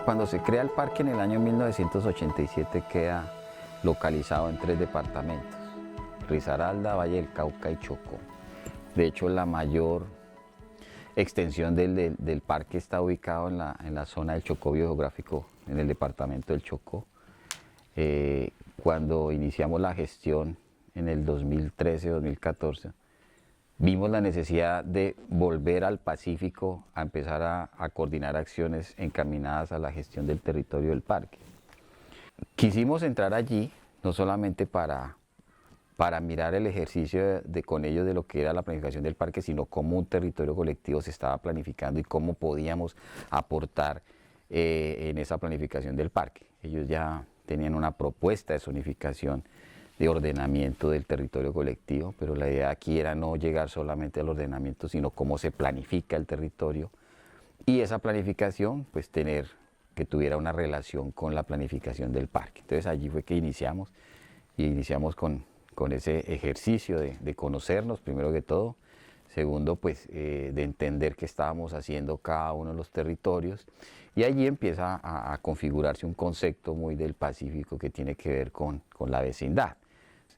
Cuando se crea el parque en el año 1987 queda localizado en 3 departamentos: Risaralda, Valle del Cauca y Chocó. De hecho, la mayor extensión del parque está ubicado en la zona del Chocó biogeográfico, en el departamento del Chocó. Cuando iniciamos la gestión en el 2013-2014, vimos la necesidad de volver al Pacífico a empezar a coordinar acciones encaminadas a la gestión del territorio del parque. Quisimos entrar allí no solamente para mirar el ejercicio con ellos de lo que era la planificación del parque, sino cómo un territorio colectivo se estaba planificando y cómo podíamos aportar en esa planificación del parque. Ellos ya tenían una propuesta de zonificación, de ordenamiento del territorio colectivo, pero la idea aquí era no llegar solamente al ordenamiento, sino cómo se planifica el territorio, y esa planificación pues que tuviera una relación con la planificación del parque. Entonces allí fue que iniciamos con ese ejercicio de conocernos primero que todo, segundo pues de entender qué estábamos haciendo cada uno de los territorios, y allí empieza a configurarse un concepto muy del Pacífico que tiene que ver con la vecindad.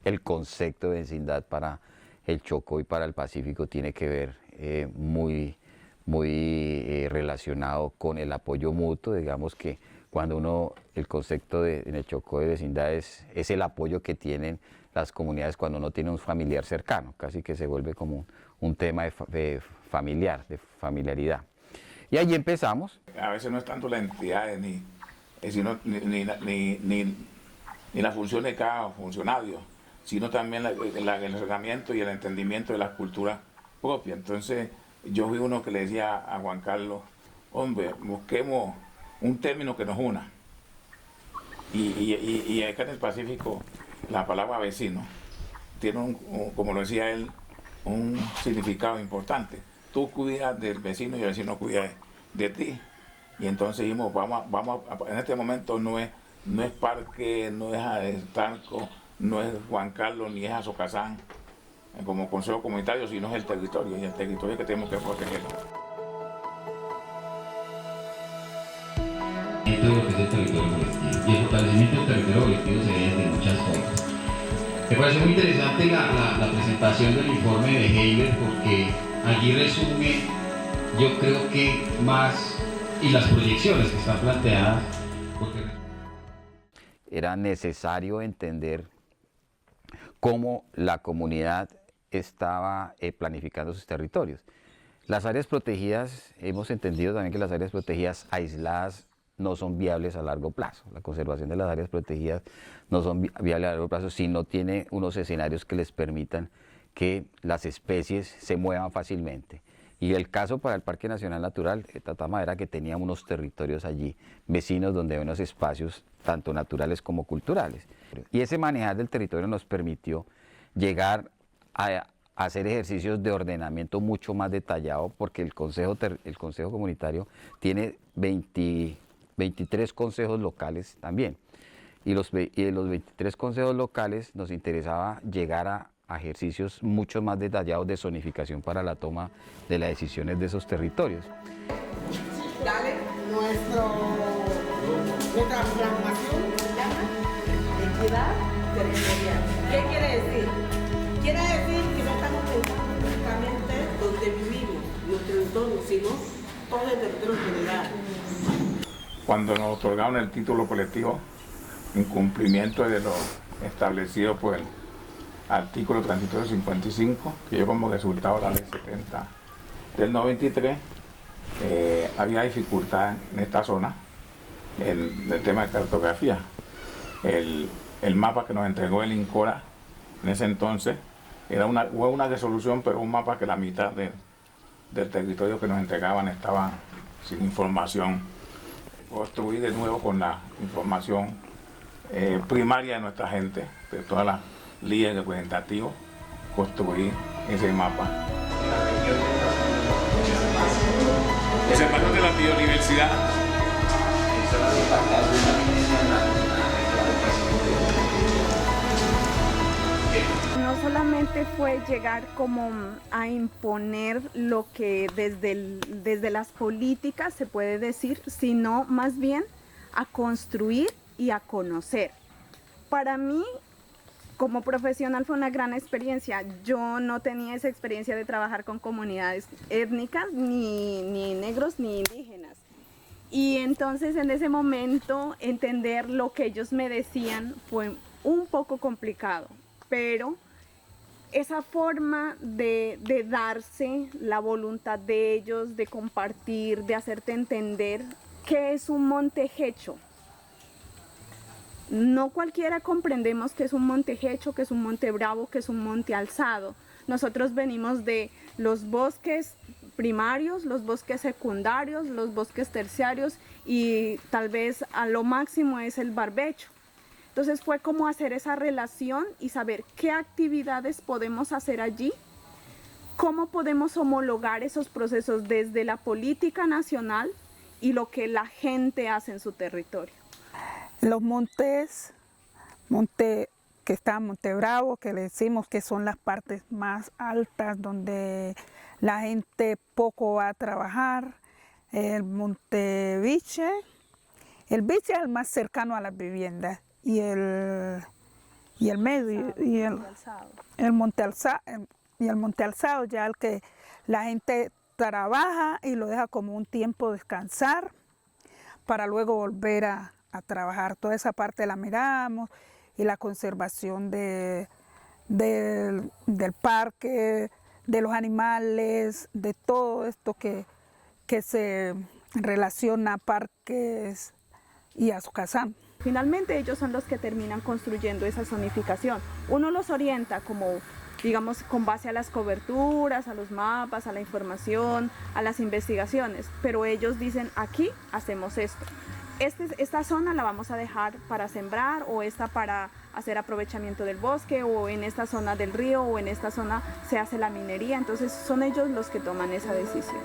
El concepto de vecindad para el Chocó y para el Pacífico tiene que ver muy relacionado con el apoyo mutuo. Digamos que cuando el concepto en el Chocó de vecindad es el apoyo que tienen las comunidades cuando uno tiene un familiar cercano, casi que se vuelve como un tema de familiaridad. Y allí empezamos. A veces no es tanto la entidad ni la función de cada funcionario, sino también el ordenamiento y el entendimiento de la cultura propia. Entonces yo fui uno que le decía a Juan Carlos: hombre, busquemos un término que nos una. Y acá en el Pacífico la palabra vecino tiene, como lo decía él, un significado importante. Tú cuidas del vecino y el vecino cuida de ti. Y entonces dijimos, en este momento no es Parque, no es Estanco, no es Juan Carlos, ni es Azocazán como consejo comunitario, sino es el territorio, y el territorio que tenemos que proteger. De lo que es el territorio colectivo, y el fortalecimiento del territorio colectivo se ve de muchas formas. Me parece muy interesante la presentación del informe de Heiber, porque allí resume, yo creo que más, y las proyecciones que están planteadas, porque era necesario entender cómo la comunidad estaba planificando sus territorios. Las áreas protegidas, hemos entendido también que las áreas protegidas aisladas no son viables a largo plazo. La conservación de las áreas protegidas no son viables a largo plazo si no tiene unos escenarios que les permitan que las especies se muevan fácilmente. Y el caso para el Parque Nacional Natural Tatamá era que tenía unos territorios allí, vecinos, donde hay unos espacios tanto naturales como culturales. Y ese manejar del territorio nos permitió llegar a hacer ejercicios de ordenamiento mucho más detallado, porque el Consejo Comunitario tiene 23 consejos locales también. Y de los 23 consejos locales nos interesaba llegar a ejercicios mucho más detallados de zonificación para la toma de las decisiones de esos territorios. Dale nuestra programación se llama equidad territorial. ¿Qué quiere decir? Quiere decir que no estamos pensando únicamente donde vivimos, nuestro entorno, sino todo el territorio general. Cuando nos otorgaron el título colectivo, en cumplimiento de lo establecido por el artículo transitorio 55, que dio como resultado la ley 70 del 93, había dificultad en esta zona, el tema de cartografía. El mapa que nos entregó el INCORA en ese entonces hubo una resolución, pero un mapa que la mitad del territorio que nos entregaban estaba sin información. Construí de nuevo con la información primaria de nuestra gente, de todas las líderes representativos, construí ese mapa. Observación de la biodiversidad. No solamente fue llegar como a imponer lo que desde las políticas se puede decir, sino más bien a construir y a conocer. Para mí, como profesional, fue una gran experiencia. Yo no tenía esa experiencia de trabajar con comunidades étnicas, ni negros ni indígenas. Y entonces en ese momento entender lo que ellos me decían fue un poco complicado, pero esa forma de darse, la voluntad de ellos, de compartir, de hacerte entender qué es un montejecho. No cualquiera comprendemos qué es un montejecho, qué es un monte bravo, qué es un monte alzado. Nosotros venimos de los bosques primarios, los bosques secundarios, los bosques terciarios y tal vez a lo máximo es el barbecho. Entonces fue como hacer esa relación y saber qué actividades podemos hacer allí, cómo podemos homologar esos procesos desde la política nacional y lo que la gente hace en su territorio. Los montes, que está Monte Bravo, que le decimos que son las partes más altas donde la gente poco va a trabajar, el Monte Viche. El Viche es el más cercano a las viviendas y el medio y el Monte Alzado ya el que la gente trabaja y lo deja como un tiempo descansar para luego volver a trabajar. Toda esa parte la miramos y la conservación del parque, de los animales, de todo esto que se relaciona a parques y a Sucasán. Finalmente ellos son los que terminan construyendo esa zonificación. Uno los orienta como, digamos, con base a las coberturas, a los mapas, a la información, a las investigaciones, pero ellos dicen aquí hacemos esto. Esta zona la vamos a dejar para sembrar o esta para hacer aprovechamiento del bosque o en esta zona del río o en esta zona se hace la minería. Entonces son ellos los que toman esa decisión.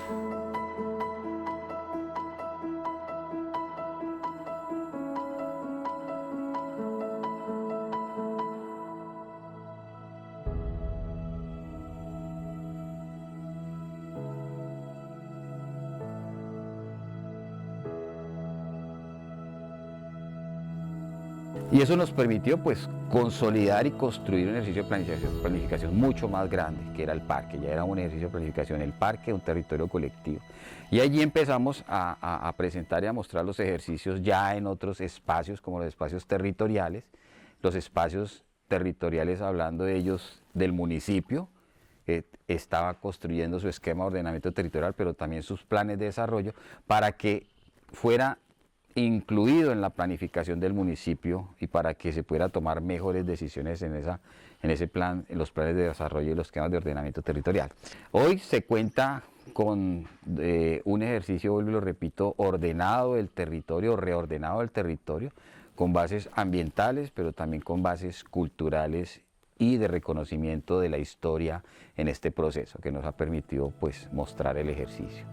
Y eso nos permitió pues consolidar y construir un ejercicio de planificación mucho más grande, que era el parque. Ya era un ejercicio de planificación, el parque, un territorio colectivo. Y allí empezamos a presentar y a mostrar los ejercicios ya en otros espacios, como los espacios territoriales. Los espacios territoriales, hablando de ellos, del municipio, estaba construyendo su esquema de ordenamiento territorial, pero también sus planes de desarrollo, para que fuera incluido en la planificación del municipio y para que se pudiera tomar mejores decisiones en ese plan, en los planes de desarrollo y los esquemas de ordenamiento territorial. Hoy se cuenta con un ejercicio, vuelvo y lo repito, ordenado del territorio, reordenado del territorio, con bases ambientales, pero también con bases culturales y de reconocimiento de la historia en este proceso, que nos ha permitido pues mostrar el ejercicio.